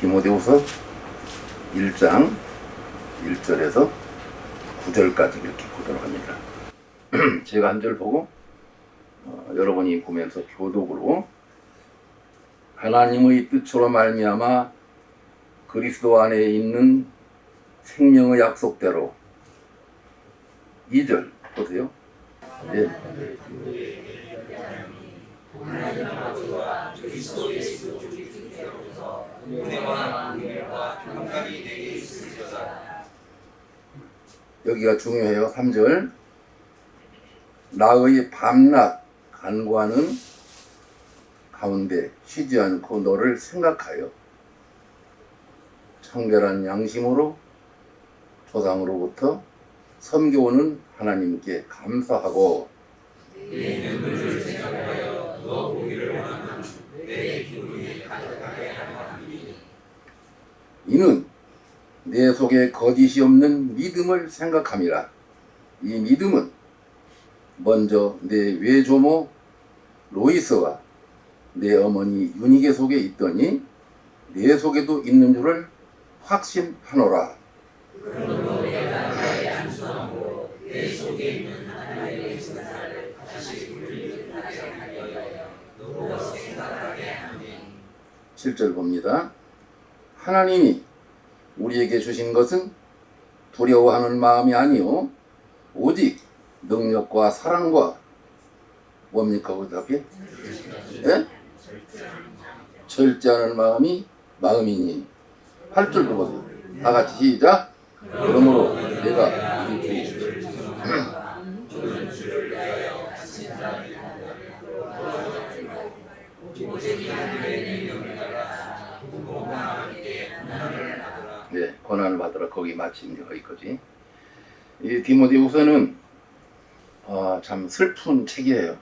디모데후서 1장 1절에서 9절까지 이렇게 보도록 합니다. 제가 한 절 보고 여러분이 보면서 교독으로 하나님의 뜻으로 말미암아 그리스도 안에 있는 생명의 약속대로 2절 보세요. 네. 여기가 중요해요. 3절. 나의 밤낮 간구하는 가운데 쉬지 않고 너를 생각하여 청결한 양심으로 조상으로부터 섬겨오는 하나님께 감사하고 내 눈물을 생각하여 너 보기를 원하는 내 기분이 가득하게 하나니 이는 내 속에 거짓이 없는 믿음을 생각함이라. 이 믿음은 먼저 내 외조모 로이스와 내 어머니 유니게 속에 있더니 내 속에도 있는 줄을 확신하노라. 그러므로 내가 나의 안수하고 내 속에 있는 하나님의 진사를 다시 우리를 하여 너로 생각하게 하니 7절 봅니다. 하나님이 우리에게 주신 것은 두려워하는 마음이 아니요 오직 능력과 사랑과 뭡니까 그 답이? 예? 절제하는 마음이니 8절도 보세요. 다 같이 시작. 그러므로 내가 네, 고난을 받으라. 거기 마침 거기까지. 이 디모데후서는 참 슬픈 책이에요.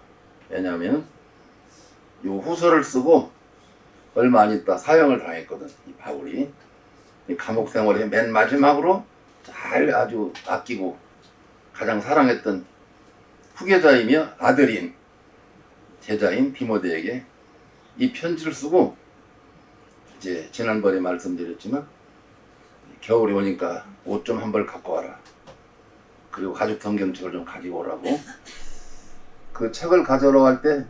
왜냐하면 요 후서를 쓰고 얼마 안 있다 사형을 당했거든. 이 바울이 이 감옥 생활의 맨 마지막으로 잘 아주 아끼고 가장 사랑했던 후계자이며 아들인 제자인 디모데에게 이 편지를 쓰고 이제 지난번에 말씀드렸지만 겨울이 오니까 옷 좀 한 벌 갖고 와라. 그리고 가죽 성경책을 좀 가지고 오라고. 그 책을 가져러 갈 때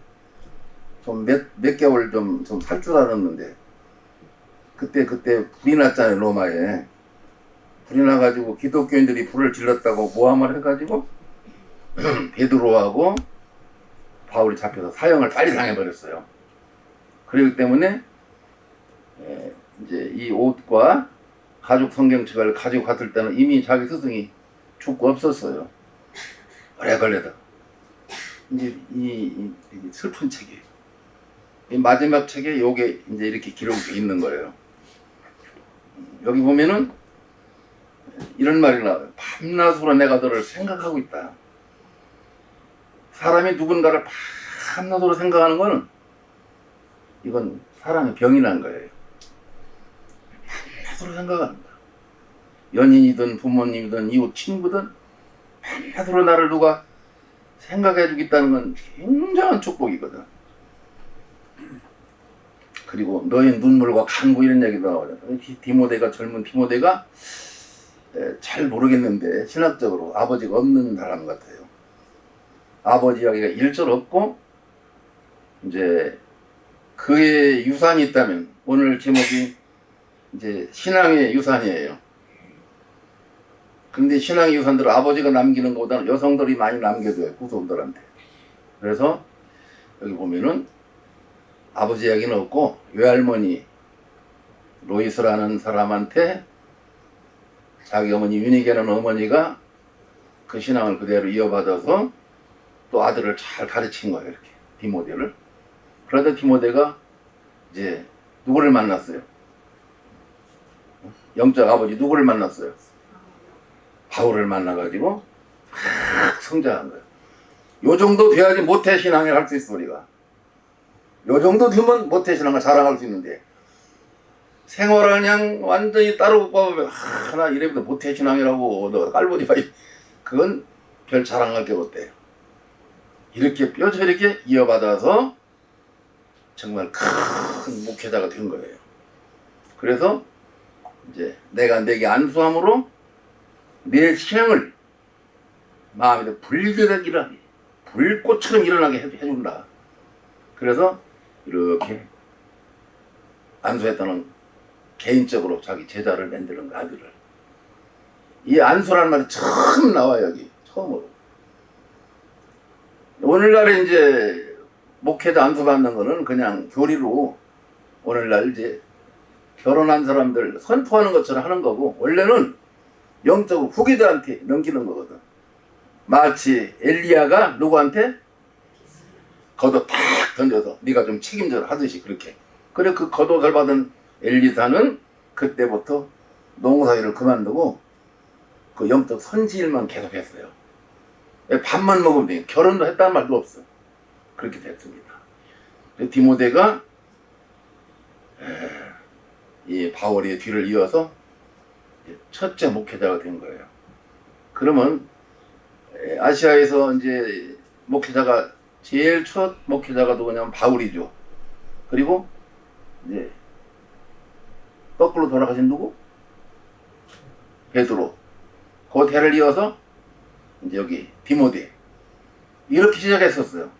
좀 몇 개월 좀 살 줄 알았는데 그때 불이 났잖아요. 로마에 불이 나가지고 기독교인들이 불을 질렀다고 모함을 해가지고 베드로하고 바울이 잡혀서 사형을 빨리 당해버렸어요. 그렇기 때문에 이제 이 옷과 가죽 성경책을 가지고 갔을 때는 이미 자기 스승이 죽고 없었어요. 오래 걸려다. 이제 이 슬픈 책이에요. 이 마지막 책에 요게 이제 이렇게 기록이 있는 거예요. 여기 보면은 이런 말이 나와요. 밤낮으로 내가 너를 생각하고 있다. 사람이 누군가를 밤낮으로 생각하는 거는 이건 사람의 병이 난 거예요. 밤낮으로 생각하는 거야. 연인이든 부모님이든 이웃 친구든 밤낮으로 나를 누가 생각해 주겠다는 건 굉장한 축복이거든. 그리고 너의 눈물과 간구 이런 얘기도 나오잖아. 디모데가 젊은 디모데가 잘 모르겠는데 신학적으로 아버지가 없는 사람 같아요. 아버지 이야기가 일절 없고 이제 그의 유산이 있다면 오늘 제목이 이제 신앙의 유산이에요. 근데 신앙의 유산들은 아버지가 남기는 것보다는 여성들이 많이 남겨줘요. 후손들한테. 그래서 여기 보면은 아버지 이야기는 없고 외할머니 로이스라는 사람한테 자기 어머니 유니게라는 어머니가 그 신앙을 그대로 이어받아서 또 아들을 잘 가르친 거예요. 이렇게 디모데를. 그러다 디모데가 이제 누구를 만났어요? 영적 아버지 누구를 만났어요? 바울을 만나가지고 막 성장한 거예요. 요 정도 돼야지 모태신앙을 할 수 있어 우리가. 요 정도 되면 모태신앙을 자랑할 수 있는데 생활을 그냥 완전히 따로 보면 나 이래도 모태신앙이라고 너 깔보지 마. 그건 별 자랑할 게 없대요. 이렇게 뼈저리게 이어받아서 정말 큰 목회자가 된 거예요. 그래서 이제 내가 내게 안수함으로 내 신앙을 마음에 불길하게 일어나게, 불꽃처럼 일어나게 해준다. 그래서 이렇게 안수했다는 개인적으로 자기 제자를 만드는 거, 아들을. 이 안수라는 말이 처음 나와요, 여기. 처음으로. 오늘날에 이제 목회자 안수 받는 거는 그냥 교리로 오늘날 이제 결혼한 사람들 선포하는 것처럼 하는 거고, 원래는 영적으로 후계자한테 넘기는 거거든. 마치 엘리야가 누구한테? 겉옷 탁 던져서 네가 좀 책임져라 하듯이 그렇게. 그래 그 겉옷을 받은 엘리사는 그때부터 농사일을 그만두고 그 영적 선지일만 계속했어요. 밥만 먹으면 돼. 결혼도 했다는 말도 없어. 그렇게 됐습니다. 디모데가 이 바울의 뒤를 이어서 첫째 목회자가 된 거예요. 그러면 아시아에서 이제 목회자가 제일 첫 목회자가 누구냐면 바울이죠. 그리고 이제 거꾸로 돌아가신 누구? 베드로. 그 대를 이어서 이제 여기 디모데. 이렇게 시작했었어요.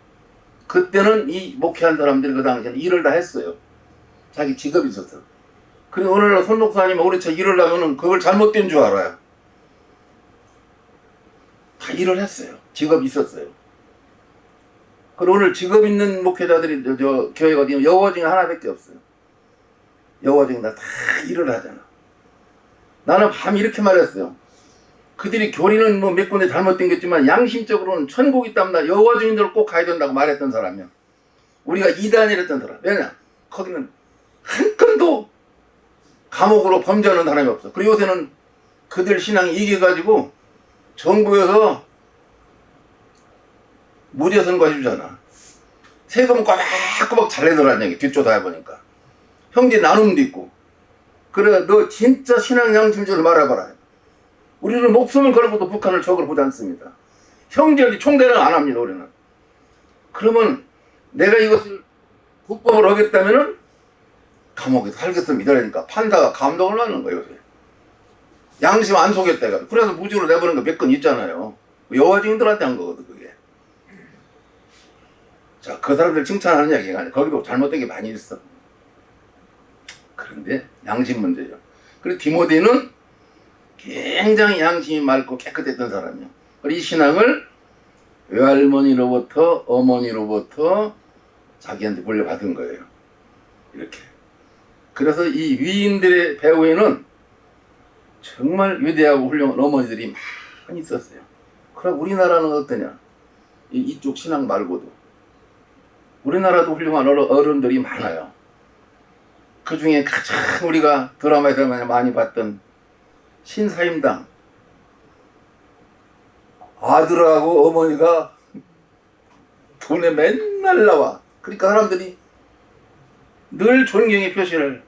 그때는 이 목회한 사람들이 그 당시에는 일을 다 했어요. 자기 직업이 있었어. 그리고 오늘날 손독사님 우리 저 일을 하면은 그걸 잘못된 줄 알아요. 다 일을 했어요. 직업이 있었어요. 그리고 오늘 직업 있는 목회자들이 저 교회가 어디 여호 중에 하나밖에 없어요. 여호 중에 다 일을 하잖아. 나는 밤 이렇게 말했어요. 그들이 교리는 뭐 몇 군데 잘못된 게 있지만 양심적으로는 천국 있다면 나 여호와 증인들 꼭 가야 된다고 말했던 사람이야. 우리가 이단이랬던 사람. 왜냐? 거기는 한 건도 감옥으로 범죄하는 사람이 없어. 그리고 요새는 그들 신앙이 이겨가지고 정부에서 무죄 선고해 주잖아. 세금 꼬박꼬박 잘 내더라는 얘기. 뒷조사해보니까. 형제 나눔도 있고. 그래 너 진짜 신앙 양심적으로 말해봐라. 우리는 목숨을 걸고도 북한을 적으로 보지 않습니다. 형제들이 총대를 안 합니다. 우리는. 그러면 내가 이것을 불법을 하겠다면은 감옥에 살겠습니다. 이러니까 판사가 감독을 하는 거예요. 요새. 양심 안 속였다가. 그래서 무죄로 내보는 거 몇 건 있잖아요. 여호와 증인들한테 한 거거든 그게. 자, 그 사람들 칭찬하는 이야기가 아니라 거기도 잘못된 게 많이 있어. 그런데 양심 문제죠. 그리고 디모데는 굉장히 양심이 맑고 깨끗했던 사람이에요. 이 신앙을 외할머니로부터 어머니로부터 자기한테 물려받은 거예요. 이렇게. 그래서 이 위인들의 배후에는 정말 위대하고 훌륭한 어머니들이 많이 있었어요. 그럼 우리나라는 어떠냐? 이쪽 신앙 말고도 우리나라도 훌륭한 어른들이 많아요. 그 중에 가장 우리가 드라마에서 많이 봤던 신사임당 아들하고 어머니가 돈에 맨날 나와. 그러니까 사람들이 늘 존경의 표시를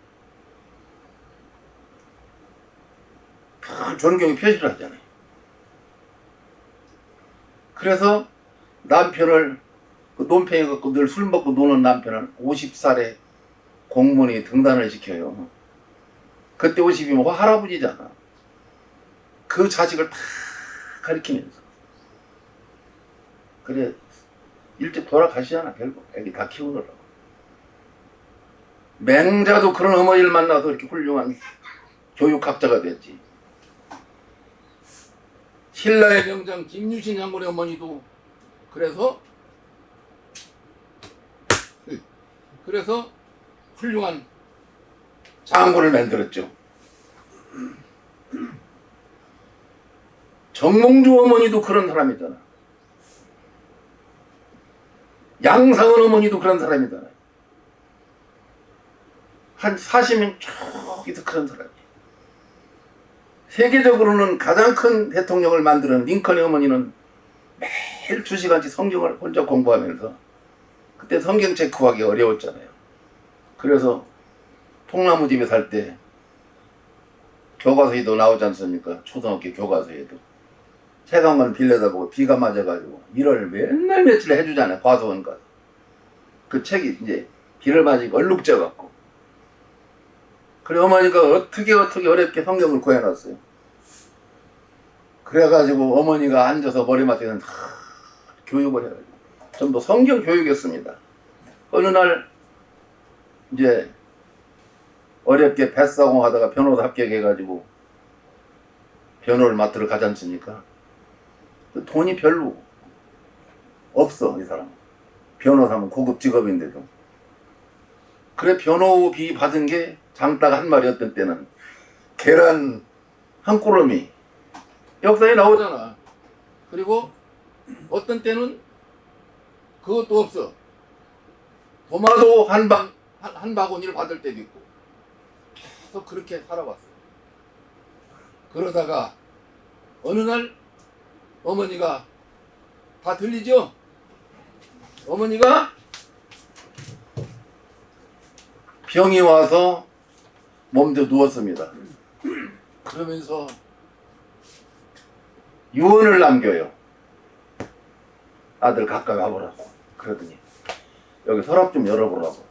존경의 표시를 하잖아요. 그래서 남편을 논팽이 갖고 늘 술 먹고 노는 남편을 50살에 공무원이 등단을 시켜요. 그때 50이면 할아버지잖아. 그 자식을 다 가리키면서. 그래 일찍 돌아가시잖아. 결국 애기 다 키우느라고. 맹자도 그런 어머니를 만나서 이렇게 훌륭한 교육학자가 됐지. 신라의 명장 김유신 장군의 어머니도 그래서 훌륭한 장군을 만들었죠. 정몽주 어머니도 그런 사람이잖아. 양상은 어머니도 그런 사람이잖아. 한 40명 쭉 있어 그런 사람이. 세계적으로는 가장 큰 대통령을 만드는 링컨의 어머니는 매일 2시간씩 성경을 혼자 공부하면서 그때 성경책 구하기 어려웠잖아요. 그래서 통나무집에 살 때 교과서에도 나오지 않습니까? 초등학교 교과서에도 책 한 권 빌려다 보고 비가 맞아가지고 일을 맨날 며칠 해주잖아요. 과수원 가서. 그 책이 이제 비를 맞으니까 얼룩져갖고 그래 어머니가 어떻게 어렵게 성경을 구해놨어요. 그래가지고 어머니가 앉아서 머리맡에는 교육을 해가지고 전부 성경 교육이었습니다. 어느 날 이제 어렵게 뱃사공 하다가 변호사 합격해가지고 변호를 맡으러 가지 않습니까? 돈이 별로 없어, 이 사람. 변호사면 고급 직업인데도. 그래 변호비 받은 게 장딱 한 마리였던 때는 계란 한 꾸러미 역사에 나오잖아. 그리고 어떤 때는 그것도 없어. 도마도 한 바구니를 받을 때도 있고. 계속 그렇게 살아왔어. 그러다가 어느 날 어머니가 다 들리죠? 어머니가 병이 와서 몸도 누웠습니다. 그러면서 유언을 남겨요. 아들 가까이 와보라고. 그러더니 여기 서랍 좀 열어보라고.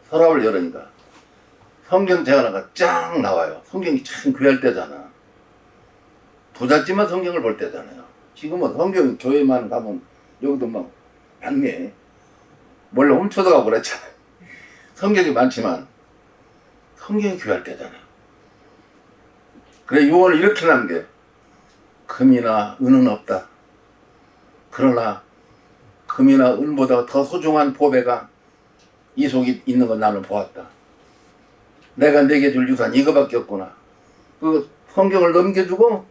서랍을 열으니까 성경책 하나가 쫙 나와요. 성경이 참 귀할 때잖아. 부잣집만 성경을 볼 때잖아요. 지금은 성경 교회만 가면 여기도 막 많네. 몰래 훔쳐도 가고 그랬잖아요. 성경이 많지만 성경이 귀할 때잖아요. 그래 유언을 이렇게 남겨. 금이나 은은 없다. 그러나 금이나 은보다 더 소중한 보배가 이 속에 있는 건 나는 보았다. 내가 내게 줄 유산 이거밖에 없구나. 그 성경을 넘겨주고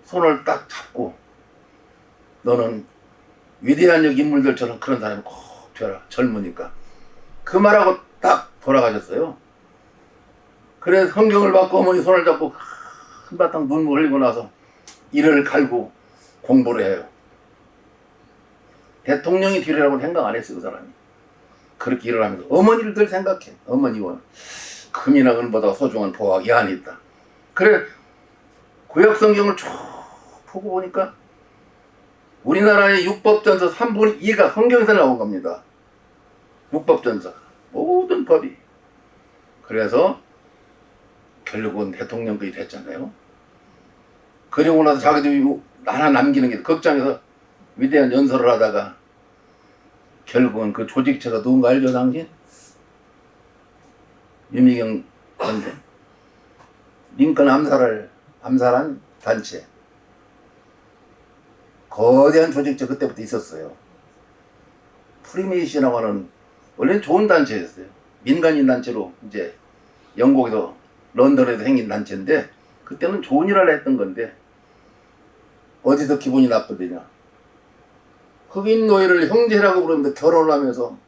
손을 딱 잡고 너는 위대한 인물들처럼 그런 사람이 꼭 되라. 젊으니까. 그 말하고 딱 돌아가셨어요. 그래서 성경을 받고 어머니 손을 잡고 한바탕 눈물 흘리고 나서 이를 갈고 공부를 해요. 대통령이 되리라고 생각 안 했어요. 그 사람이. 그렇게 일을 하면서 어머니를 늘 생각해. 어머니와 금이나 은보다 소중한 보화가 이 안에 있다. 그래 구약 성경을 쭉 보고 보니까 우리나라의 육법전서 3분의 2가 성경에서 나온 겁니다. 육법전서 모든 법이. 그래서 결국은 대통령급이 됐잖아요. 그리고 나서 자기도 하나 남기는 게 걱정해서 위대한 연설을 하다가 결국은 그 조직체가 누군가 알죠 당신? 유미경 건데 링컨 암살한 단체. 거대한 조직체 그때부터 있었어요. 프리메이슨이라고 하는 원래는 좋은 단체였어요. 민간인 단체로 이제 영국에서 런던에서 생긴 단체인데 그때는 좋은 일을 했던 건데 어디서 기분이 나쁘더냐. 흑인 노예를 형제라고 부르면서 결혼을 하면서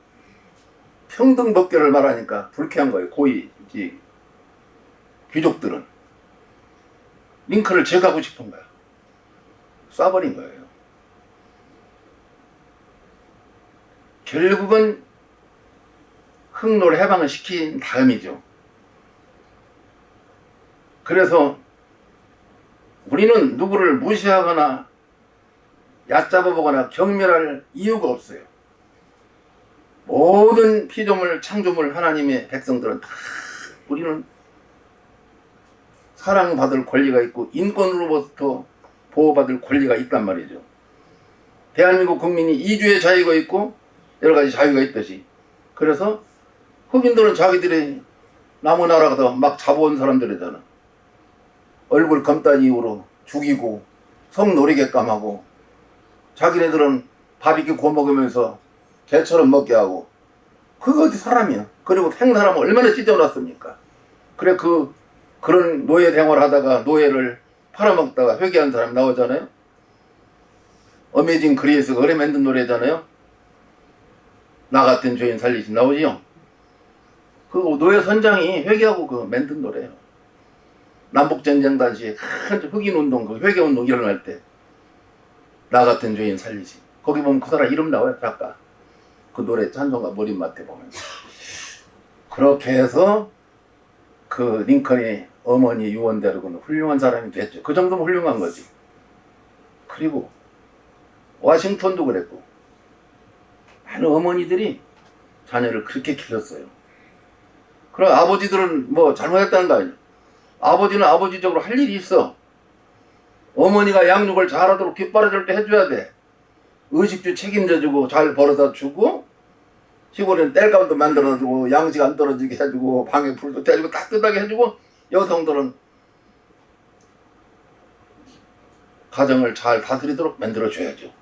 평등 법계를 말하니까 불쾌한 거예요. 고위 귀족들은. 링컨을 제거하고 싶은 거야. 쏴버린 거예요. 결국은 흑노를 해방을 시킨 다음이죠. 그래서 우리는 누구를 무시하거나 얕잡아보거나 경멸할 이유가 없어요. 모든 피조물, 창조물 하나님의 백성들은 다 우리는 사랑받을 권리가 있고 인권으로부터 보호받을 권리가 있단 말이죠. 대한민국 국민이 이주의 자유가 있고 여러 가지 자유가 있듯이. 그래서 흑인들은 자기들이 남의 나라 가서 막 잡아온 사람들이잖아. 얼굴 검단 이후로 죽이고 성노리게끔 하고 자기네들은 바비큐 구워 먹으면서 개처럼 먹게 하고. 그거 어디 사람이야. 그리고 생사람을 얼마나 찢어놨습니까. 그래 그런 노예 생활을 하다가 노예를 팔아먹다가 회개한 사람이 나오잖아요. 어메이징 그레이스가 그래 만든 노래잖아요. 나 같은 죄인 살리신 나오지요. 그 노예 선장이 회개하고 그 만든 노래예요. 남북전쟁 당시 큰 흑인운동, 그 회개운동 일어날 때 나 같은 죄인 살리시. 거기 보면 그 사람 이름 나와요. 작가. 그 노래 찬송가 머릿맡에 보면. 그렇게 해서 그 링컨이 어머니 유언대로는 훌륭한 사람이 됐죠. 그 정도면 훌륭한 거지. 그리고 워싱턴도 그랬고 많은 어머니들이 자녀를 그렇게 길렀어요. 그럼 아버지들은 뭐 잘못했다는 거 아니야. 아버지는 아버지적으로 할 일이 있어. 어머니가 양육을 잘하도록 뒷바라질 때 해줘야 돼. 의식주 책임져주고 잘 벌어다 주고 시골에는 땔감도 만들어주고 양식 안 떨어지게 해주고 방에 불도 떼주고 따뜻하게 해주고 여성들은 가정을 잘 다스리도록 만들어줘야죠.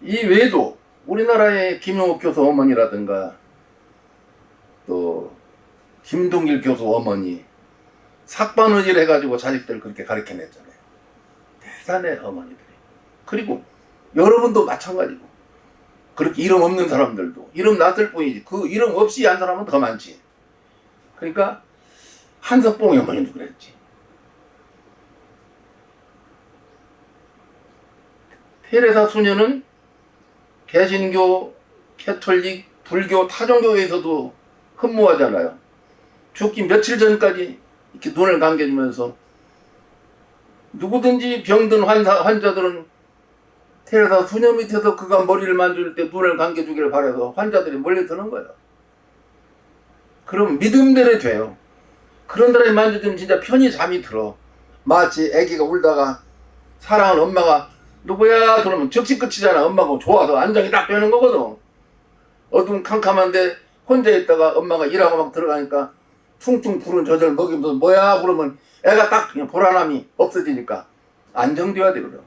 이 외에도 우리나라의 김용옥 교수 어머니라든가 또 김동길 교수 어머니 삭반의질 해가지고 자식들 그렇게 가르쳐냈잖아요. 대단해 어머니들이. 그리고 여러분도 마찬가지고 그렇게 이름 없는 사람들도 이름 났을 뿐이지 그 이름 없이 한 사람은 더 많지. 그러니까 한석봉 어머니도 그랬지. 테레사 수녀는 개신교, 캐톨릭, 불교, 타종교에서도 흠모하잖아요. 죽기 며칠 전까지 이렇게 눈을 감겨주면서 누구든지 병든 환자들은 테레사 수녀 밑에서 그가 머리를 만질 때 눈을 감겨주기를 바라서 환자들이 몰려드는 거예요. 그럼 믿음대로 돼요. 그런 사람이 만져주면 진짜 편히 잠이 들어. 마치 아기가 울다가 사랑하는 엄마가 누구야? 그러면 즉시 끝이잖아. 엄마가 좋아서 안정이 딱 되는 거거든. 어두운 캄캄한데 혼자 있다가 엄마가 일하고 막 들어가니까 퉁퉁 부른 젖을 먹이면서 뭐야? 그러면 애가 딱 그냥 불안함이 없어지니까 안정되어야 되거든.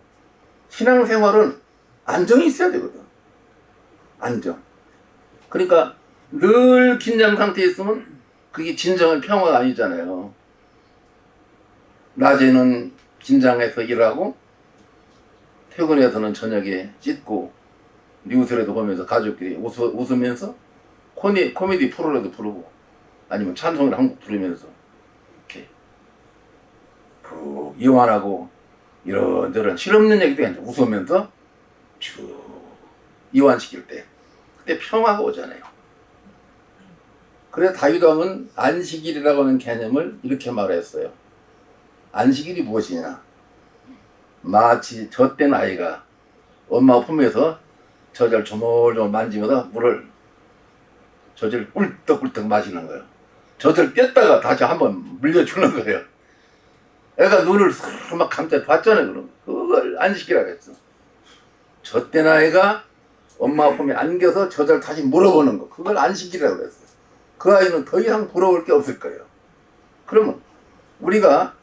신앙생활은 안정이 있어야 되거든. 안정. 그러니까 늘 긴장 상태에 있으면 그게 진정한 평화가 아니잖아요. 낮에는 긴장해서 일하고 퇴근해서는 저녁에 씻고 뉴스라도 보면서 가족끼리 웃으면서 코미디 프로라도 부르고 아니면 찬송을 한 곡 부르면서 이렇게 그 이완하고 이런저런 실없는 얘기도 이제 웃으면서 쭉 이완시킬 때 그때 평화가 오잖아요. 그래서 다윗왕은 안식일이라고 하는 개념을 이렇게 말했어요. 안식일이 무엇이냐? 마치 젖된 아이가 엄마 품에서 젖을 조물조물 만지면서 물을 젖을 꿀떡꿀떡 마시는 거예요. 젖을 뺐다가 다시 한번 물려주는 거예요. 애가 눈을 막 감자 봤잖아요. 그럼 그걸 안식이라고 했어. 젖된 아이가 엄마 품에 안겨서 젖을 다시 물어보는 거. 그걸 안식이라고 했어. 그 아이는 더 이상 부러울 게 없을 거예요. 그러면 우리가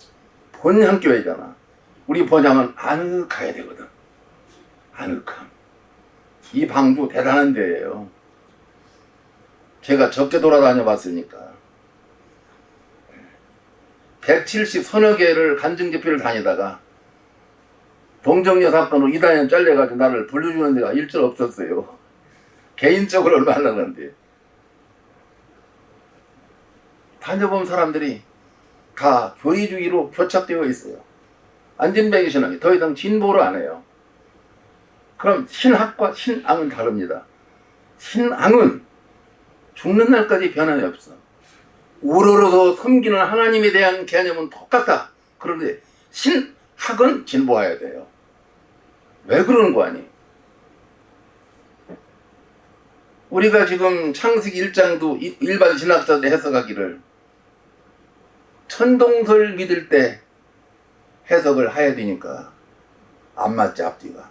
본향교회잖아. 우리 본향은 아늑해야 되거든. 아늑함. 이 방주 대단한 데예요. 제가 적게 돌아다녀 봤으니까 170 서너 개를 간증집회를 다니다가 동정녀 사건으로 2단연 잘려가지고 나를 불러주는 데가 일절 없었어요. 개인적으로 얼마 하려는데 다녀본 사람들이 다 교리주의로 교착되어 있어요. 안진뱅이 신앙이 더 이상 진보를 안 해요. 그럼 신학과 신앙은 다릅니다. 신앙은 죽는 날까지 변함이 없어. 우러러서 섬기는 하나님에 대한 개념은 똑같다. 그런데 신학은 진보해야 돼요. 왜 그러는 거 아니? 우리가 지금 창세기 1장도 일반 신학자들 해석하기를 천동설 믿을 때 해석을 해야 되니까 안 맞지 앞뒤가.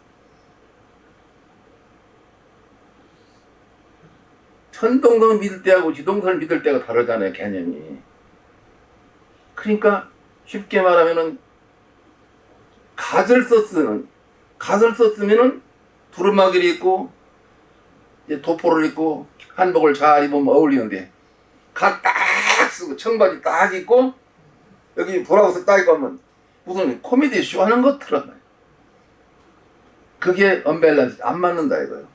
천동설 믿을 때하고 지동설 믿을 때가 다르잖아요, 개념이. 그러니까 쉽게 말하면은 갓을 썼으면은 두루마기를 입고 도포를 입고 한복을 잘 입으면 어울리는데 갓 딱 쓰고 청바지 딱 입고 여기 브라우스 딱 입고 하면 무슨 코미디 쇼 하는 것처럼 그게 언밸런스 안 맞는다 이거예요.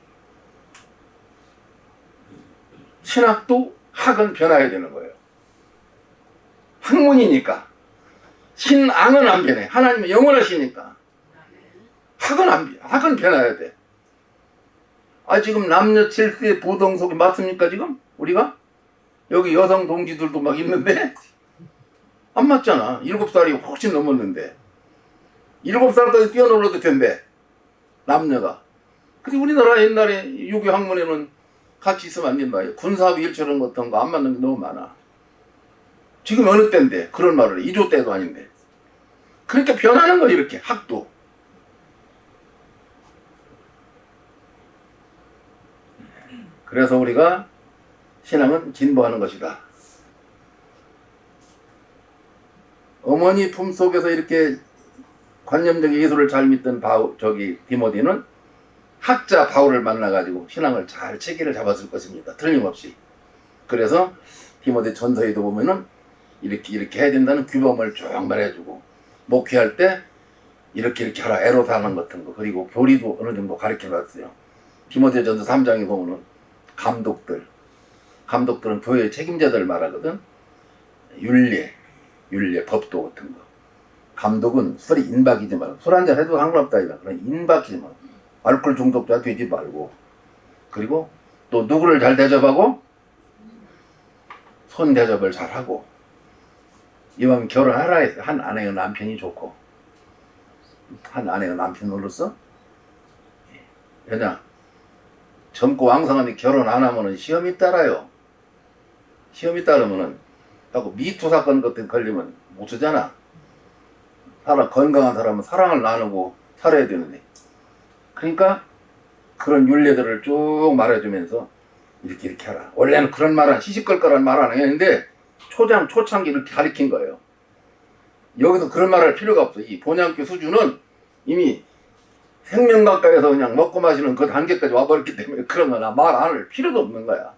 신학도 학은 변화해야 되는 거예요. 학문이니까. 신앙은 안 변해. 하나님은 영원하시니까. 학은 변화해야 돼. 지금 남녀 7세 부동석이 맞습니까 지금? 우리가? 여기 여성 동지들도 막 있는데 안 맞잖아. 7살이 훨씬 넘었는데 7살까지 뛰어놀아도 된대 남녀가. 근데 우리나라 옛날에 유교 학문에는 같이 있으면 안 된다. 군사합의 일처럼 같은 거 안 맞는 게 너무 많아. 지금 어느 때인데 그런 말을 해. 2조 때도 아닌데. 그러니까 변하는 거 이렇게 학도. 그래서 우리가 신앙은 진보하는 것이다. 어머니 품속에서 이렇게 관념적 예술을 잘 믿던 디모데는 학자 바울을 만나가지고 신앙을 잘 체계를 잡았을 것입니다. 틀림없이. 그래서 디모데 전서에도 보면은 이렇게 해야 된다는 규범을 쭉 말해주고, 목회할 때 이렇게 하라, 애로사항 같은 거, 그리고 교리도 어느 정도 가르쳐 놨어요. 디모데 전서 3장에 보면은 감독들은 교회 책임자들 말하거든. 윤례, 법도 같은 거. 감독은 술이 인박이지 말고, 술 한잔 해도 상관없다 이거. 그런 인박이지 말고, 알코올 중독자 되지 말고, 그리고 또 누구를 잘 대접하고 손 대접을 잘 하고. 이왕 결혼하라 해서 한 아내가 남편이 좋고, 한 아내가 남편으로서, 왜냐, 젊고 왕성한데 결혼 안 하면은 시험이 따라요. 시험이 따르면은 하고 미투 사건 같은 거 걸리면 못 쓰잖아. 사람 건강한 사람은 사랑을 나누고 살아야 되는데. 그러니까 그런 윤례들을 쭉 말해주면서 이렇게 하라. 원래는 그런 말은 시시껄껄한 말 안 했는데 초창기 이렇게 가르친 거예요. 여기서 그런 말 할 필요가 없어. 이 본향교 수준은 이미 생명 가까이서 그냥 먹고 마시는 그 단계까지 와버렸기 때문에 그런 거나 말 안 할 필요도 없는 거야.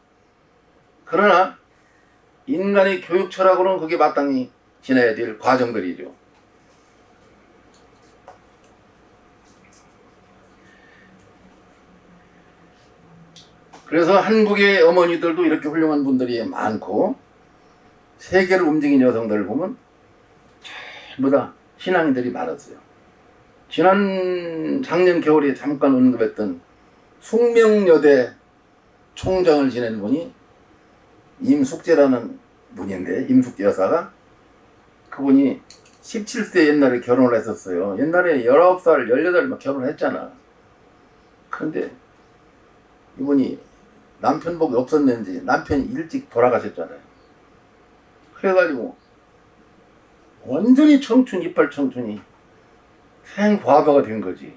그러나 인간의 교육 철학으로는 그게 마땅히 지나야 될 과정들이죠. 그래서 한국의 어머니들도 이렇게 훌륭한 분들이 많고, 세계를 움직인 여성들을 보면 전부 다 신앙인들이 많았어요. 작년 겨울에 잠깐 언급했던 숙명여대 총장을 지낸 분이 임숙재라는 분인데, 임숙재 여사가, 그분이 17세 옛날에 결혼을 했었어요. 옛날에 19살, 18살 막 결혼했잖아. 그런데 이분이 남편복이 없었는지 남편이 일찍 돌아가셨잖아요. 그래가지고 완전히 이빨 청춘이 생과부가 된 거지.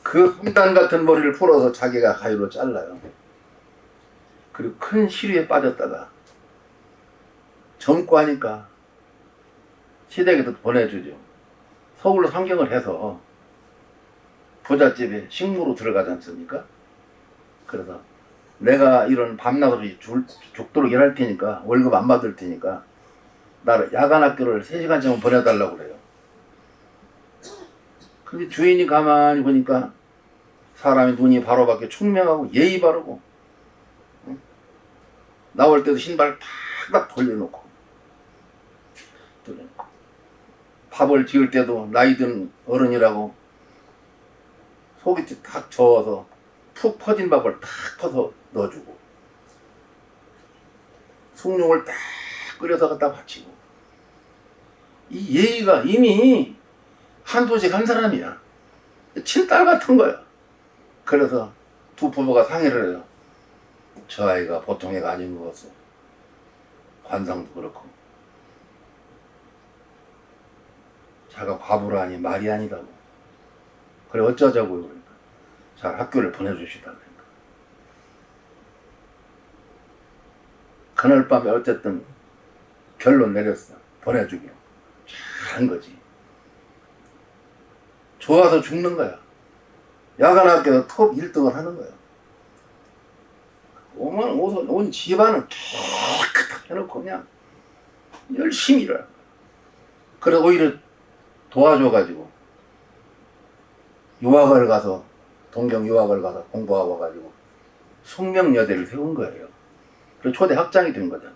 그 험단 같은 머리를 풀어서 자기가 가위로 잘라요. 그리고 큰 시류에 빠졌다가 젊고 하니까 시댁에도 보내주죠. 서울로 상경을 해서 부잣집에 식무로 들어가지 않습니까? 그래서 내가 이런 밤낮으로 죽도록 일할 테니까, 월급 안 받을 테니까 나를 야간 학교를 3시간쯤 보내달라고 그래요. 근데 주인이 가만히 보니까 사람이 눈이 바로밖에 총명하고 예의 바르고, 나올 때도 신발 탁탁 돌려놓고 밥을 지을 때도 나이 든 어른이라고 소깃집 탁 저어서 푹 퍼진 밥을 탁 퍼서 넣어주고, 숭늉을 딱 끓여서 갖다 바치고. 이 예의가 이미 한도직 한 사람이야. 친딸 같은 거야. 그래서 두 부부가 상의를 해요. 저 아이가 보통 애가 아닌 것 같소. 관상도 그렇고. 자가 과부라니 말이 아니다고. 그래 어쩌자고요. 그러니까 잘 학교를 보내주시다. 그러니까. 그날 밤에 어쨌든 결론 내렸어. 보내주기로. 잘한 거지. 좋아서 죽는 거야. 야간 학교에서 톱 1등을 하는 거야. 온 집안은 깨끗하게 해놓고 그냥 열심히 일을. 그래서 오히려 도와줘가지고 동경 유학을 가서 공부하고 와가지고 숙명여대를 세운 거예요. 그래서 초대 학장이 된 거잖아.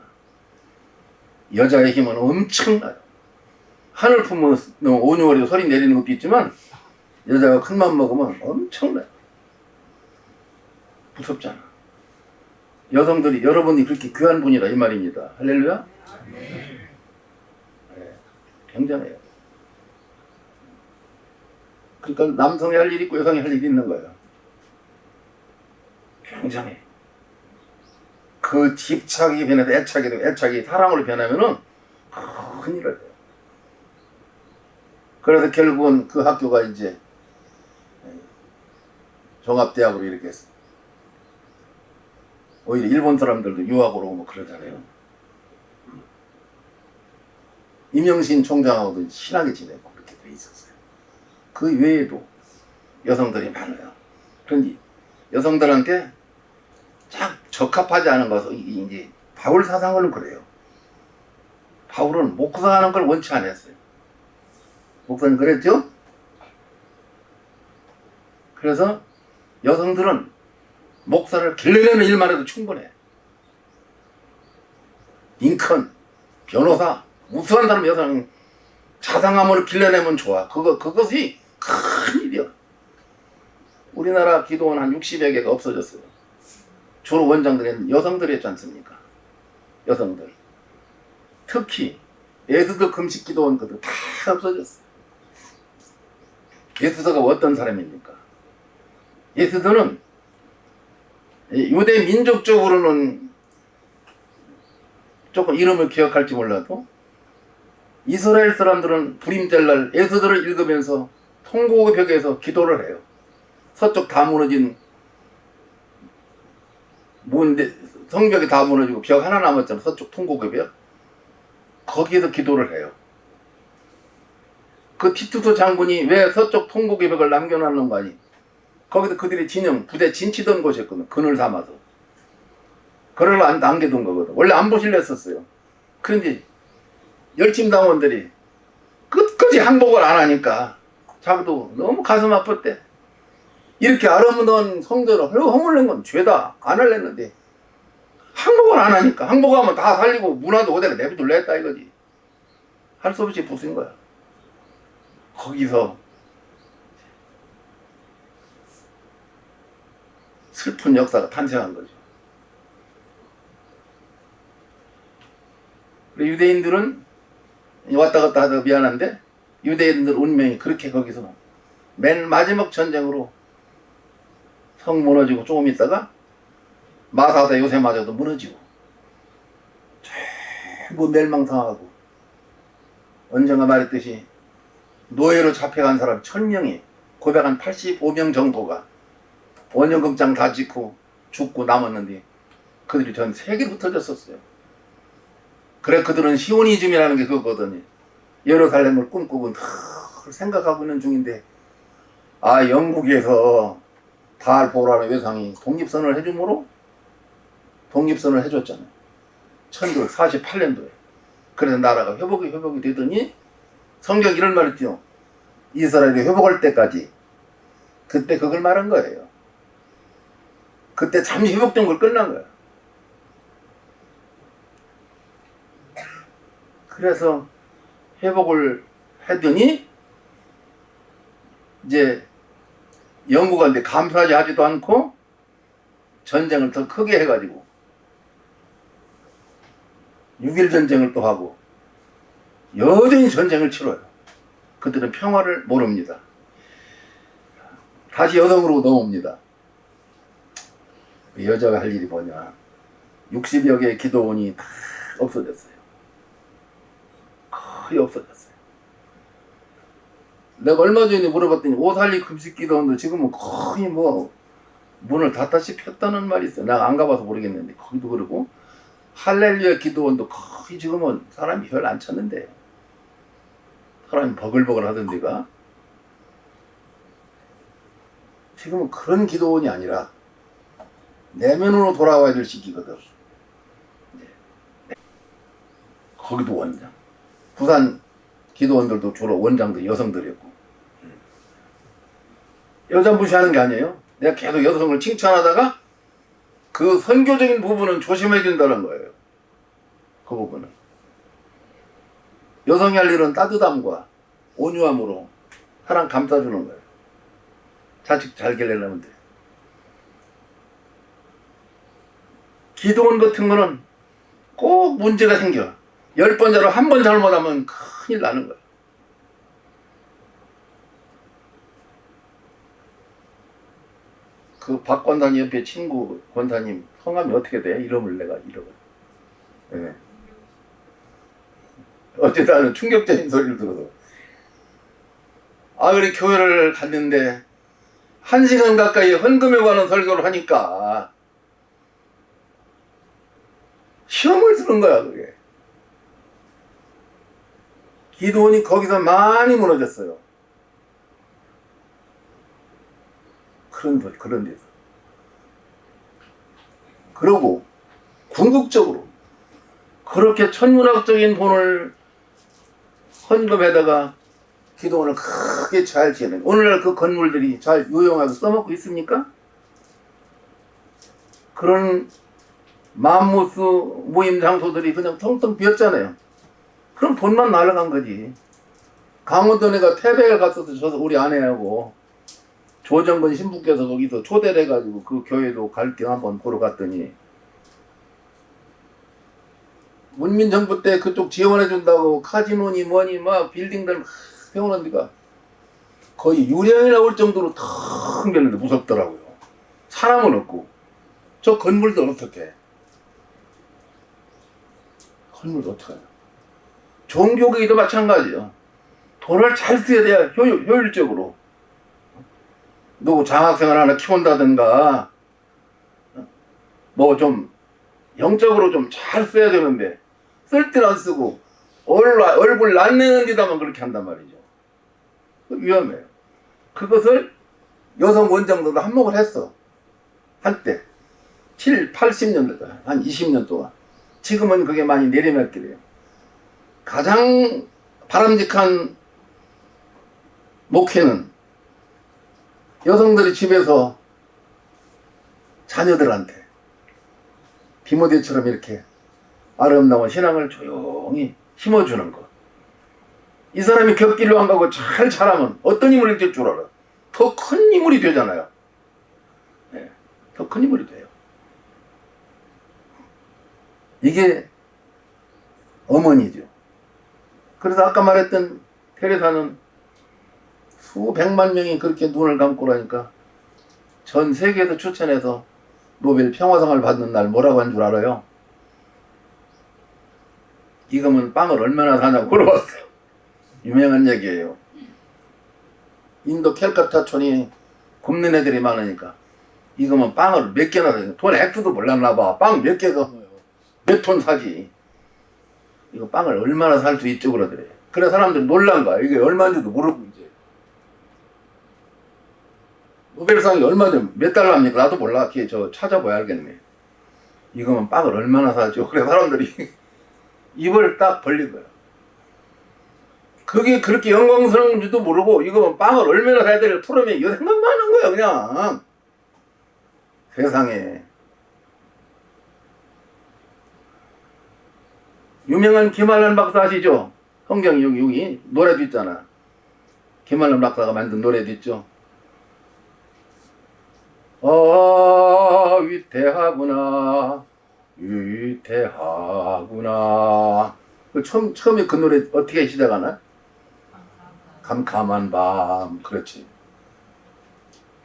여자의 힘은 엄청나요. 하늘 품은 온유월이 소리 내리는 것도 있지만 여자가 큰 맘 먹으면 엄청나요. 무섭잖아. 여성들이, 여러분이 그렇게 귀한 분이라 이 말입니다. 할렐루야? 네, 굉장해요. 그러니까 남성이 할 일이 있고 여성이 할 일이 있는 거예요. 굉장해. 그 집착이 변해도 애착이 되고 애착이 사랑으로 변하면은 큰일을 해요. 그래서 결국은 그 학교가 이제 종합대학으로 이렇게 했어. 오히려 일본 사람들도 유학으로 오고 그러잖아요. 임영신 총장하고도 친하게 지내고 그렇게 돼 있었어요. 그 외에도 여성들이 많아요. 그런데 여성들한테 딱 적합하지 않은 것은 이제 바울 사상은 그래요. 바울은 목사하는 걸 원치 않았어요. 목사는 그랬죠? 그래서 여성들은 목사를 길러내는 일만 해도 충분해. 링컨, 변호사, 우수한 사람 여성 자상함으로 길러내면 좋아. 그것이 큰 일이야. 우리나라 기도원 한 60여 개가 없어졌어요. 주로 원장들은 여성들이었지 않습니까? 여성들. 특히 에스더 금식 기도원 것들 다 없어졌어. 에스더가 어떤 사람입니까? 에스더는 유대 민족적으로는 조금 이름을 기억할지 몰라도 이스라엘 사람들은 부림될 날 에스더를 읽으면서 통곡의 벽에서 기도를 해요. 서쪽 다 무너진 성벽이 다 무너지고 벽 하나 남았잖아. 서쪽 통곡의 벽. 거기에서 기도를 해요. 그 티투스 장군이 왜 서쪽 통곡의 벽을 남겨놨는 거 아니? 거기서 그들이 진영, 부대 진치던 곳이었거든. 그늘 삼아서. 그걸 남겨둔 거거든. 원래 안 보실려 했었어요. 그런데 열심당원들이 끝까지 항복을 안 하니까 자기도 너무 가슴 아팠대. 이렇게 알아보던 성도를 허물는 건 죄다. 안 할랬는데 항복을 안 하니까 항복하면 다 살리고 문화도 그대로 내비둘려 했다 이거지. 할 수 없이 부순 거야. 거기서 슬픈 역사가 탄생한 거죠. 유대인들은 왔다 갔다 하다가 미안한데 유대인들 운명이 그렇게 거기서 맨 마지막 전쟁으로 성 무너지고 조금 있다가 마사다 요새마저도 무너지고 전부 멸망당하고 언젠가 말했듯이 노예로 잡혀간 사람 1000명이 고백 한 85명 정도가 원형극장 다 짓고 죽고 남았는데 그들이 전 세계로 흩어졌었어요. 그래 그들은 시오니즘이라는 게 그거거든요. 예루살렘을 꿈꾸고 생각하고 있는 중인데 영국에서 달보라는 외상이 독립선을 해줌으로 독립선을 해줬잖아요. 1948년도에. 그래서 나라가 회복이 되더니 성경 이런 말 있죠. 이스라엘이 회복할 때까지. 그때 그걸 말한 거예요. 그때 잠시 회복된 걸 끝난 거야. 그래서 회복을 하더니 이제 영국한테 감사하지 하지도 않고 전쟁을 더 크게 해가지고 6.1 전쟁을 또 하고 여전히 전쟁을 치러요. 그들은 평화를 모릅니다. 다시 여성으로 넘어옵니다. 여자가 할 일이 뭐냐. 60여 개의 기도원이 다 없어졌어요. 거의 없어졌어요. 내가 얼마 전에 물어봤더니 오살리 금식 기도원도 지금은 거의 문을 닫다시 폈다는 말이 있어요. 내가 안 가봐서 모르겠는데 거기도 그러고 할렐루야 기도원도 거의 지금은 사람이 별 안 찾는데 사람이 버글버글 하던 데가 지금은 그런 기도원이 아니라 내면으로 돌아와야 될 시기거든. 거기도 원장. 부산 기도원들도 주로 원장도 여성들이었고. 여자 무시하는 게 아니에요. 내가 계속 여성을 칭찬하다가 그 선교적인 부분은 조심해야 된다는 거예요. 그 부분은. 여성이 할 일은 따뜻함과 온유함으로 사람 감싸주는 거예요. 자식 잘 기르려면 돼. 기도원 같은 거는 꼭 문제가 생겨. 10번 자로 한 번 잘못하면 큰일 나는 거예요. 그 박 권사님 옆에 친구 권사님 성함이 어떻게 돼? 이름을 내가 잃어버려. 예. 어쨌든 나는 충격적인 소리를 들어서. 그래 교회를 갔는데 1시간 가까이 헌금에 관한 설교를 하니까 시험을 쓰는 거야 그게. 기도원이 거기서 많이 무너졌어요. 그런 데서. 그러고 궁극적으로 그렇게 천문학적인 돈을 헌금에다가 기도원을 크게 잘 지어낸, 오늘날 그 건물들이 잘 유용하게 써먹고 있습니까? 그런 맘모스 모임 장소들이 그냥 텅텅 비었잖아요. 그럼 돈만 날아간 거지. 강원도 내가 태백에 갔어서 저서 우리 아내하고 조정건 신부께서 거기서 초대를 해가지고 그 교회도 갈 겸 한번 보러 갔더니 문민정부 때 그쪽 지원해준다고 카지노니 뭐니 막 빌딩들 막 세우는 데가 거의 유령이 나올 정도로 텅 비었는데 무섭더라고요. 사람은 없고. 저 건물도 어떻게 건물도 어떡하냐. 종교계도 마찬가지요. 돈을 잘 써야 돼야 효율적으로. 누구 장학생을 하나 키운다든가 뭐 좀 영적으로 좀 잘 써야 되는데 쓸 때는 안 쓰고 얼굴 낯내는 데다만 그렇게 한단 말이죠. 위험해요. 그것을 여성 원장들도 한몫을 했어. 한때 80년대 한 20년 동안. 지금은 그게 많이 내리막길이에요. 가장 바람직한 목회는 여성들이 집에서 자녀들한테 디모데처럼 이렇게 아름다운 신앙을 조용히 심어주는 것. 이 사람이 곁길로 안 가고 잘 자라면 어떤 인물이 될 줄 알아? 더 큰 인물이 되잖아요. 네, 더 큰 인물이 돼요. 이게 어머니죠. 그래서 아까 말했던 테레사는 수백만 명이 그렇게 눈을 감고 나니까 전 세계에서 추천해서 노벨 평화상을 받는 날 뭐라고 한 줄 알아요? 이거면 빵을 얼마나 사냐고 물어봤어요. 유명한 얘기예요. 인도 캘커타촌이 굶는 애들이 많으니까 이거면 빵을 몇 개나 사요. 돈 액수도 몰랐나 봐. 빵 몇 개가 몇 톤 사지. 이거 빵을 얼마나 살 수 있죠 그러더래. 그래 사람들 놀란 거야. 이게 얼마인지도 모르고 이제. 노벨상이 얼마죠? 몇 달러입니까? 나도 몰라. 저 찾아봐야 알겠네. 이거면 빵을 얼마나 사죠? 그래 사람들이 입을 딱 벌린 거야. 그게 그렇게 영광스러운지도 모르고 이거면 빵을 얼마나 사야 될 풀으면 이거 생각만 하는 거야 그냥. 세상에. 유명한 김한란 박사 아시죠? 성경 여기 노래도 있잖아. 김한란 박사가 만든 노래도 있죠. 위태하구나 위태하구나. 처음에 그 노래 어떻게 시작하나? 캄캄한 밤. 그렇지.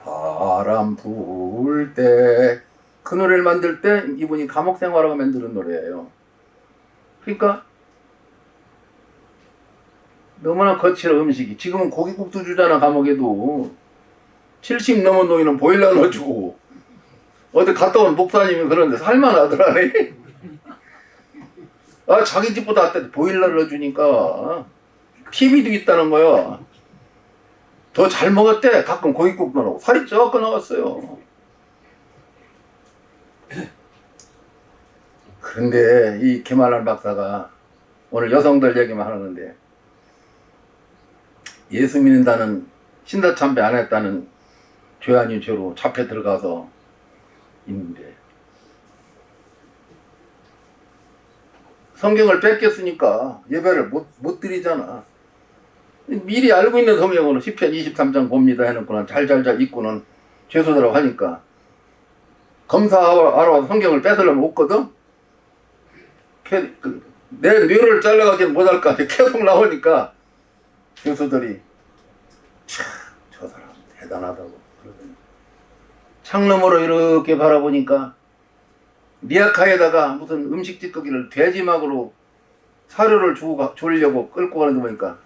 바람 불 때. 그 노래를 만들 때 이분이 감옥 생활하고 만드는 노래예요. 그러니까 너무나 거칠어 음식이. 지금은 고깃국도 주잖아. 감옥에도 70 넘은 노인은 보일러 넣어주고 어디 갔다 온 목사님이 그러는데 살만하더라네. 자기 집보다 낫다. 보일러를 넣어주니까 TV도 있다는 거야. 더 잘 먹었대. 가끔 고깃국도 나오고 살이 쪄고 나왔어요. 그런데 이 김한란 박사가 오늘 여성들 얘기만 하는데 예수 믿는다는 신사 참배 안 했다는 죄 아닌 죄로 잡혀 들어가서 있는데 성경을 뺏겼으니까 예배를 못 드리잖아. 미리 알고 있는 성경으로 시편 23장 봅니다 해놓고는 잘잘잘 읽고는 죄수들하고 하니까 검사하러 와서 성경을 뺏으려면 없거든. 내 뇌를 잘라가지고 못할까 계속 나오니까 교수들이 참 저 사람 대단하다고 그러더니 창너머로 이렇게 바라보니까 리아카에다가 무슨 음식 찌꺼기를 돼지막으로 사료를 주려고 끌고 가는 거 보니까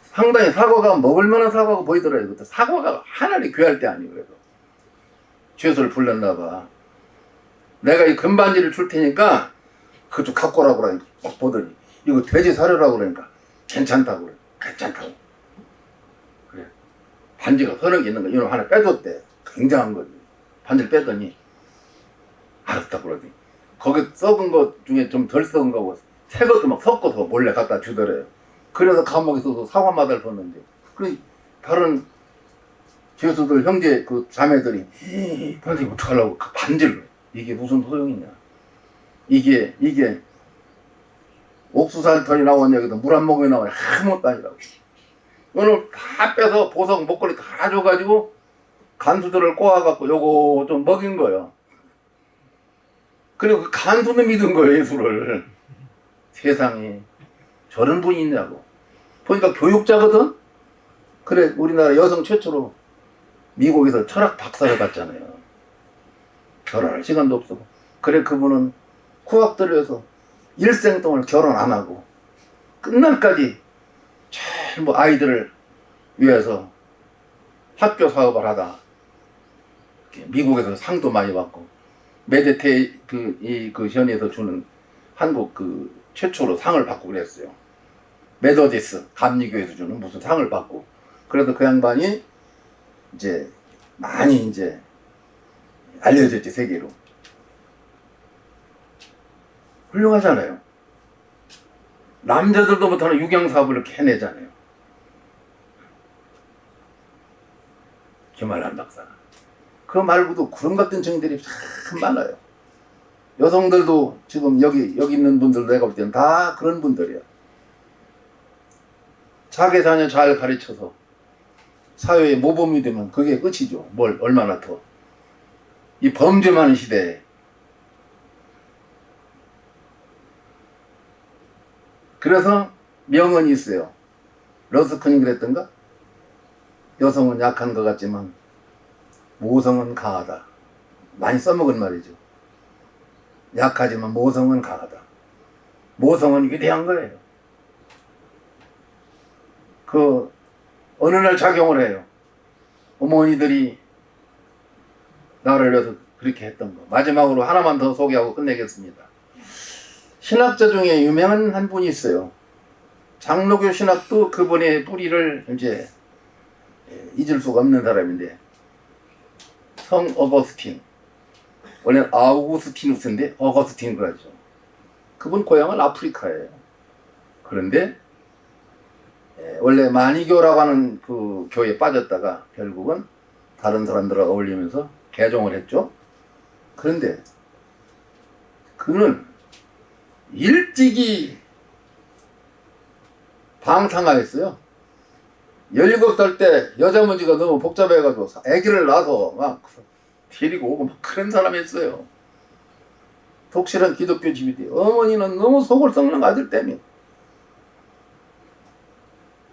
상당히 사과가 먹을 만한 사과가 보이더라고요. 그때 사과가 하나리 귀할 때 아니에요. 그래도 죄수를 불렀나 봐. 내가 이 금반지를 줄 테니까 그쪽 갖고 오라고 그러니까 막 보더니 이거 돼지 사료라고 그러니까 괜찮다고 그래. 괜찮다고. 그래. 반지가 서너 개 있는 거 이놈 하나 빼줬대. 굉장한 거지. 반지를 빼더니 알았다고 그러더니 거기 썩은 것 중에 좀 덜 썩은 거고 새 것도 막 섞어서 몰래 갖다 주더래요. 그래서 감옥에서도 사과마다를 줬는데 그 다른 죄수들 형제 그 자매들이 선생님 어떡하려고 그 반지를 이게 무슨 소용이냐. 이게 옥수수털이 나오냐 여기도 물 한 모금이 나오냐 아무것도 아니라고. 오늘 다 빼서 보석 목걸이 다 줘가지고 간수들을 꼬아갖고 요거 좀 먹인 거예요. 그리고 그 간수는 믿은 거예요 예수를. 세상에 저런 분이 있냐고. 보니까 교육자거든. 그래 우리나라 여성 최초로 미국에서 철학 박사를 받잖아요. 결혼할 시간도 없고. 그래 그분은 쿠악들을 해서 일생 동안 결혼 안 하고 끝날까지 잘 뭐 아이들을 위해서 학교 사업을 하다 미국에서 상도 많이 받고 메데테 그 현에서 주는 한국 그 최초로 상을 받고 그랬어요. 메더디스 감리교에서 주는 무슨 상을 받고. 그래서 그 양반이 이제 많이 이제 알려졌지 세계로. 훌륭하잖아요. 남자들도 못하는 유경사업을 이렇게 해내잖아요. 김한란 박사. 그 말고도 그런 같은 정인들이 참 많아요. 여성들도 지금 여기 있는 분들 내가 볼 때는 다 그런 분들이야. 자기 자녀 잘 가르쳐서 사회에 모범이 되면 그게 끝이죠. 뭘 얼마나 더. 이 범죄 많은 시대에. 그래서 명언이 있어요. 러스킨이 그랬던가? 여성은 약한 것 같지만 모성은 강하다. 많이 써먹은 말이죠. 약하지만 모성은 강하다. 모성은 위대한 거예요. 그 어느 날 작용을 해요. 어머니들이 나를 위해서 그렇게 했던 거. 마지막으로 하나만 더 소개하고 끝내겠습니다. 신학자 중에 유명한 한 분이 있어요. 장로교 신학도 그분의 뿌리를 이제 잊을 수가 없는 사람인데 성 어거스틴. 원래는 아우구스티누스인데 어거스틴 그러죠. 그분 고향은 아프리카예요. 그런데 원래 마니교라고 하는 그 교회에 빠졌다가 결국은 다른 사람들과 어울리면서 개종을 했죠. 그런데 그는 일찍이 방탕하였어요. 17살 때 여자 문제가 너무 복잡해가지고 아기를 낳아서 막 데리고 오고 막 그런 사람이었어요. 독실한 기독교 집인데 어머니는 너무 속을 썩는 아들 때문에.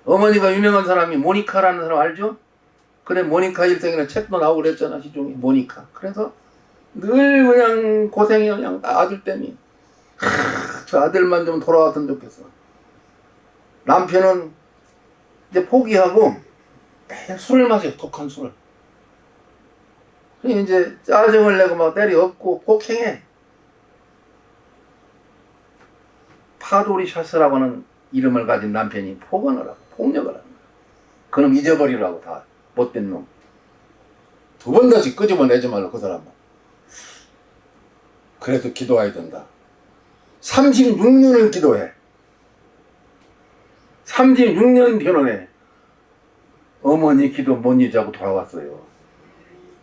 어머니가 유명한 사람이 모니카라는 사람 알죠? 그래 모니카 일생이라는 책도 나오고 그랬잖아. 시종이 모니카. 그래서 늘 그냥 고생이 그냥 아들 때문에. 저 아들만 좀 돌아왔으면 좋겠어. 남편은 이제 포기하고 매일 술을 마셔. 독한 술을. 그래 이제 짜증을 내고 막 때려엎고 폭행해. 파도리 샤스라고 하는 이름을 가진 남편이 폭언을 하고 폭력을 하는 거야. 그놈 잊어버리라고 다 못된 놈. 두 번 다시 끄집어내지 말고 그 사람은. 그래도 기도해야 된다. 36년을 기도해. 36년 변호해. 어머니 기도 못 잊자고 돌아왔어요.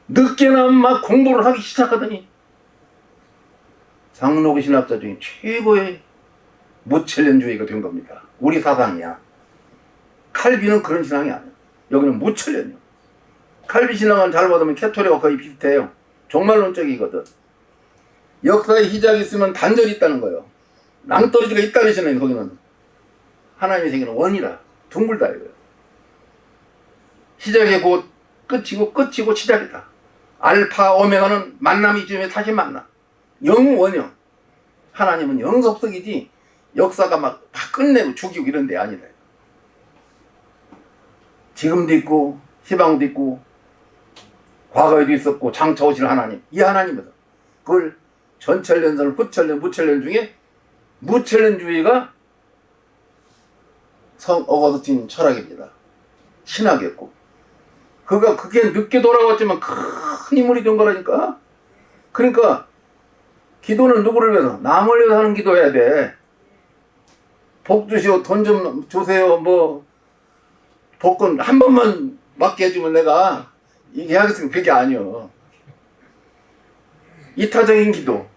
늦게나 막 공부를 하기 시작하더니 장로교 신학자 중에 최고의 무천년주의가 된 겁니다. 우리 사상이야. 칼빈은 그런 신앙이 아니야. 여기는 무천년이야. 칼빈 신앙은 잘 받으면 캐토릭과 거의 비슷해요. 종말론적이거든. 역사에 희작이 있으면 단절이 있다는 거예요. 낭떠러지가 있다는 신앙이 거기는 하나님이 생기는 원이라 둥글다 이거예요. 시작이 곧 끝이고 끝이고 시작이다. 알파 오메가는 만남이 있으면 다시 만나. 영원형. 하나님은 영속성이지 역사가 막 끝내고 죽이고 이런 데 아니다. 지금도 있고 희망도 있고 과거에도 있었고 장차 오실 하나님, 이 하나님이다. 그걸 전천년설, 후천년, 무천년 중에 무천년주의가 성 어거스틴 철학입니다. 신학이었고 그게 늦게 돌아왔지만 큰 인물이 된 거라니까. 그러니까 기도는 누구를 위해서? 남을 위해서 하는 기도해야 돼. 복 주시오, 돈 좀 주세요, 뭐 복권 한 번만 맞게 해주면 내가 이게 하겠으면 그게 아니요. 이타적인 기도,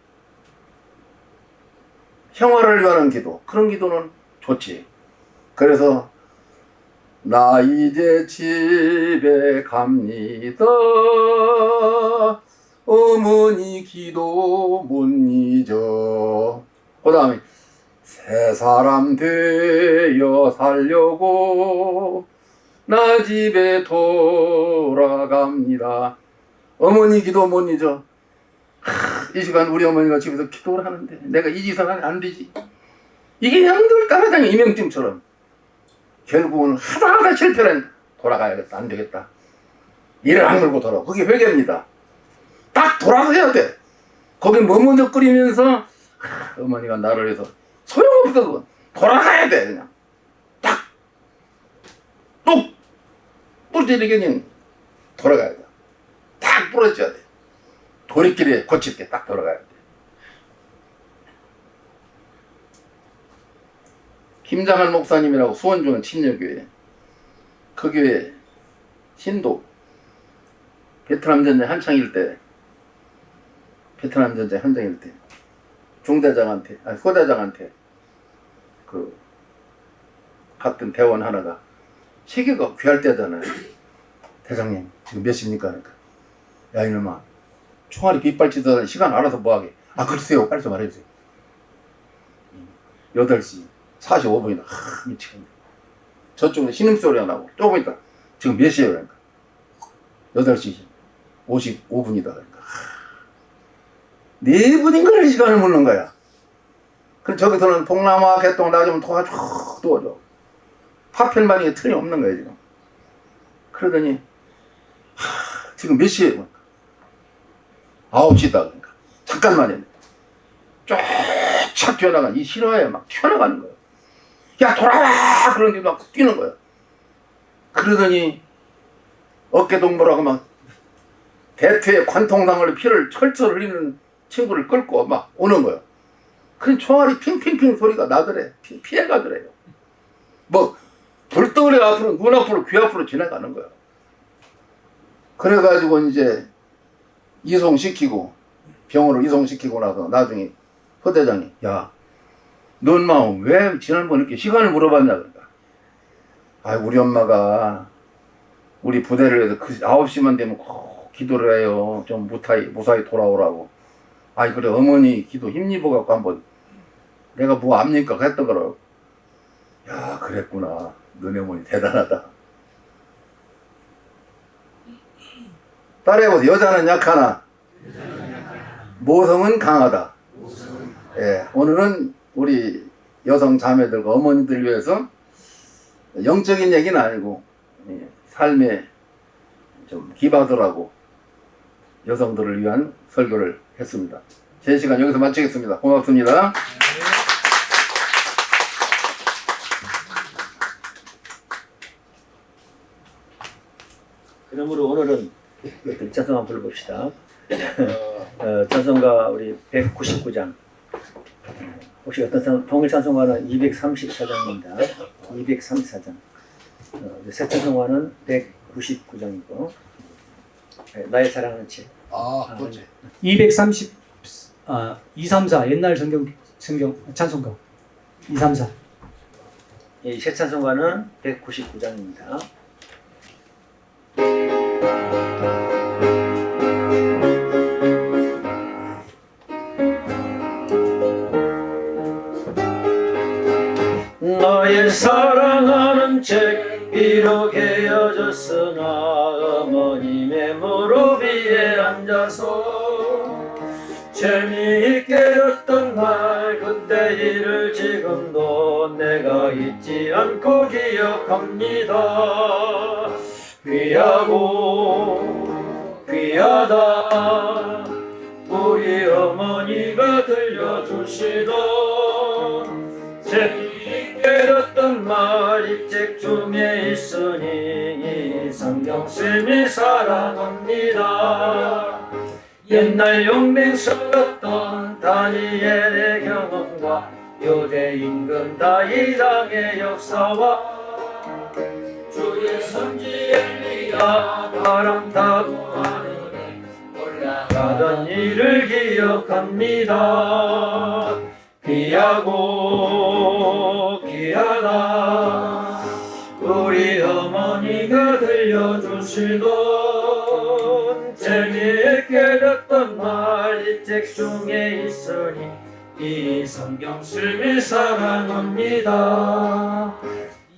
형화를 위하는 기도, 그런 기도는 좋지. 그래서 나 이제 집에 갑니다. 어머니 기도 못 잊어. 그 다음에 새 사람 되어 살려고 나 집에 돌아갑니다. 어머니 기도 못 잊어. 이 시간 우리 어머니가 집에서 기도를 하는데 내가 이 짓은 안 되지. 이게 양들 따라다니는 이명찜처럼 결국은 하다 실패는 돌아가야겠다. 안 되겠다. 이를 악물고 돌아. 그게 회개입니다. 딱 돌아서 해야 돼. 거기 머뭇거리면서 어머니가 나를 위해서 소용없어. 그건 돌아가야 돼. 그냥 딱 뚝 부러지게 그냥 돌아가야 돼. 딱 부러져야 돼. 도리끼리 고칠 게 딱 돌아가야 돼. 김장한 목사님이라고 수원중은 친녀교회, 그 교회 신도 베트남 전쟁 한창일 때 중대장한테 아니 소대장한테 그 갔던 대원 하나가 시계가 귀할 때잖아요. 대장님 지금 몇 시입니까? 그러니까 야 이놈아 총알이 빗발치던 시간 알아서 뭐하게. 아 글쎄요 빨리 좀 말해주세요. 8시 45분이다. 미치겠네. 저쪽은 신음소리가 나고 조금 있다. 지금 몇 시에요? 그러니까 8시 55분이다. 그러니까 4분인가를 시간을 묻는 거야. 그럼 저기서는 동남아 개똥 나 좀 도와줘. 파편만이 틀림없는 거야 지금. 그러더니 지금 몇 시에요? 9시다. 그러니까 잠깐만요. 쫙 튀어나간 이 신화에 막 튀어나가는 거야. 야 돌아와! 그런 게 막 뛰는 거야. 그러더니 어깨동무라고 막 대퇴에 관통당을 피를 철철 흘리는 친구를 끌고 막 오는 거야. 그 총알이 핑핑핑 소리가 나더래. 피해가더래요. 뭐 불덩어리 앞으로 눈 앞으로 귀 앞으로 지나가는 거야. 그래가지고 이제 이송시키고 병원으로 이송시키고 나서 나중에 허대장이 야 너 엄마 왜 지난번에 이렇게 시간을 물어봤냐 그러니까 아 우리 엄마가 우리 부대를 해서 그 9시만 되면 꼭 기도를 해요. 좀 무사히 돌아오라고. 아이 그래 어머니 기도 힘입어 갖고 한번 내가 뭐 압니까 했던 거라고. 야 그랬구나. 너네 어머니 대단하다. 따라해보세요. 여자는 약하나 모성은 강하다. 예, 오늘은 우리 여성 자매들과 어머니들 위해서 영적인 얘기는 아니고 삶에 좀 기바들하고 여성들을 위한 설교를 했습니다. 제 시간 여기서 마치겠습니다. 고맙습니다. 그러므로 오늘은 찬송 한번 불러봅시다. 찬송가 우리 199장. 혹시 어떤 통일 찬송가는 234장입니다. 234장. 새 찬송가는 199장이고 나의 사랑하는 책. 그렇지. 234 옛날 성경 찬송가 234. 이 새 찬송가는 199장입니다. 나의 사랑하는 책 비록 헤어졌으나 어머님의 무릎 위에 앉아 재미있게 듣던 날 그때 일을 지금도 내가 잊지 않고 기억합니다. 귀하고 귀하다 우리 어머니가 들려주시던 재미있게 듣던 말 이 책 중에 있으니 성경쌤이 사랑합니다. 옛날 용맹스럽던 다니엘의 경험과 유대 임금 다윗왕의 역사와 주의 선지 엘리야 바람 타고 하늘에 올라가던 일을 기억합니다. 귀하고 귀하다 우리 어머니가 들려주시던 재미있게 듣던 말 이 책 중에 있으니 이 성경씀이 사랑합니다.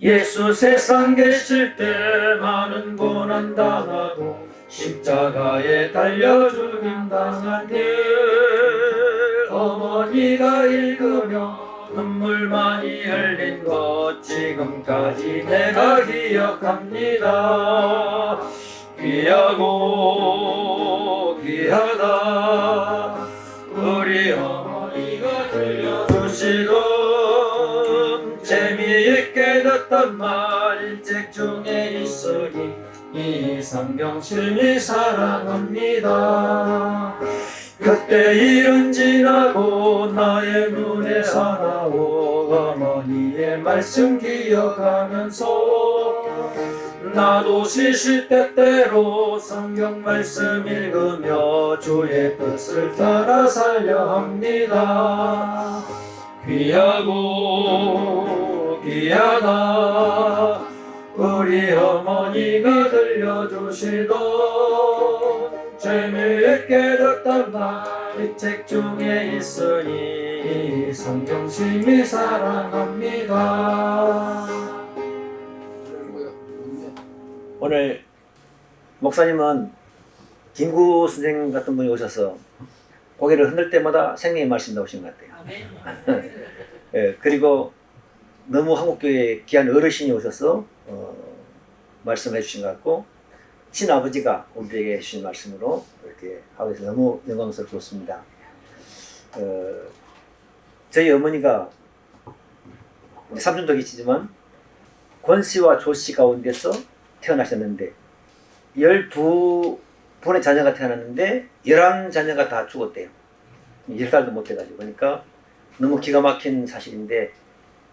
예수 세상 계실 때 많은 고난 당하고 십자가에 달려 죽임 당한 일 어머니가 읽으며 눈물 많이 흘린 것 지금까지 내가 기억합니다. 귀하고 귀하다 우리 어머니가 들려주시던 재미있게 듣던 말 이 책 중에 있으니 이 성경심이 사랑합니다. 그때 일은 지나고 나의 눈에 사나워 어머니의 말씀 기억하면서 나도 시시때때로 성경 말씀 읽으며 주의 뜻을 따라 살려 합니다. 귀하고 귀하다 우리 어머니가 들려주시던 재미있게 듣던 말 이 책 중에 있으니 성경심이 사랑합니다. 오늘 목사님은 김구 선생님 같은 분이 오셔서 고개를 흔들 때마다 생명의 말씀 나오신 것 같아요. 예, 그리고 너무 한국교회 귀한 어르신이 오셔서 말씀해 주신 것 같고 친아버지가 우리에게 해주신 말씀으로 이렇게 하고 있어서 너무 영광스럽습니다. 저희 어머니가 우리 삼촌도 계시지만 권씨와 조씨 가운데서 태어나셨는데 12분의 자녀가 태어났는데 11자녀가 다 죽었대요. 10살도 못 돼가지고. 그러니까 너무 기가 막힌 사실인데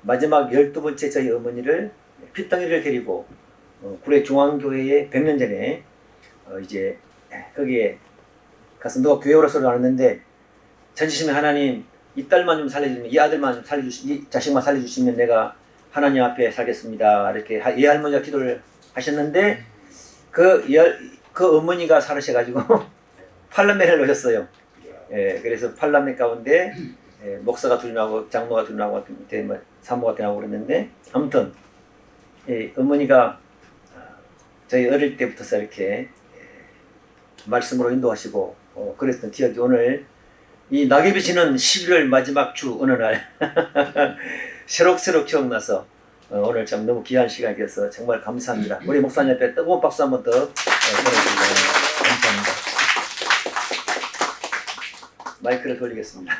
마지막 12번째 저희 어머니를 핏덩이를 데리고 구례 중앙교회에 100년 전에 이제 거기에 가서 누가 교회 오라 소리가 왔는데 전지심의 하나님 이 딸만 좀 살려주면 이 아들만 살려주시면 이 자식만 살려주시면 내가 하나님 앞에 살겠습니다. 이렇게 이 할머니가 기도를 하셨는데 그 어머니가 살으셔가지고 팔남매를 놓으셨어요. 예, 그래서 팔남매 가운데 목사가 둘 나오고 장로가 둘 나오고 사모가 나오고 그랬는데 아무튼 어머니가 저희 어릴 때부터 이렇게 말씀으로 인도하시고 그랬던 기억이 오늘 이 낙엽이 지는 11월 마지막 주 어느 날 새록새록 기억나서 오늘 참 너무 귀한 시간이어서 정말 감사합니다. 우리 목사님 앞에 뜨거운 박수 한번 더 보내드립니다. 감사합니다. 마이크를 돌리겠습니다.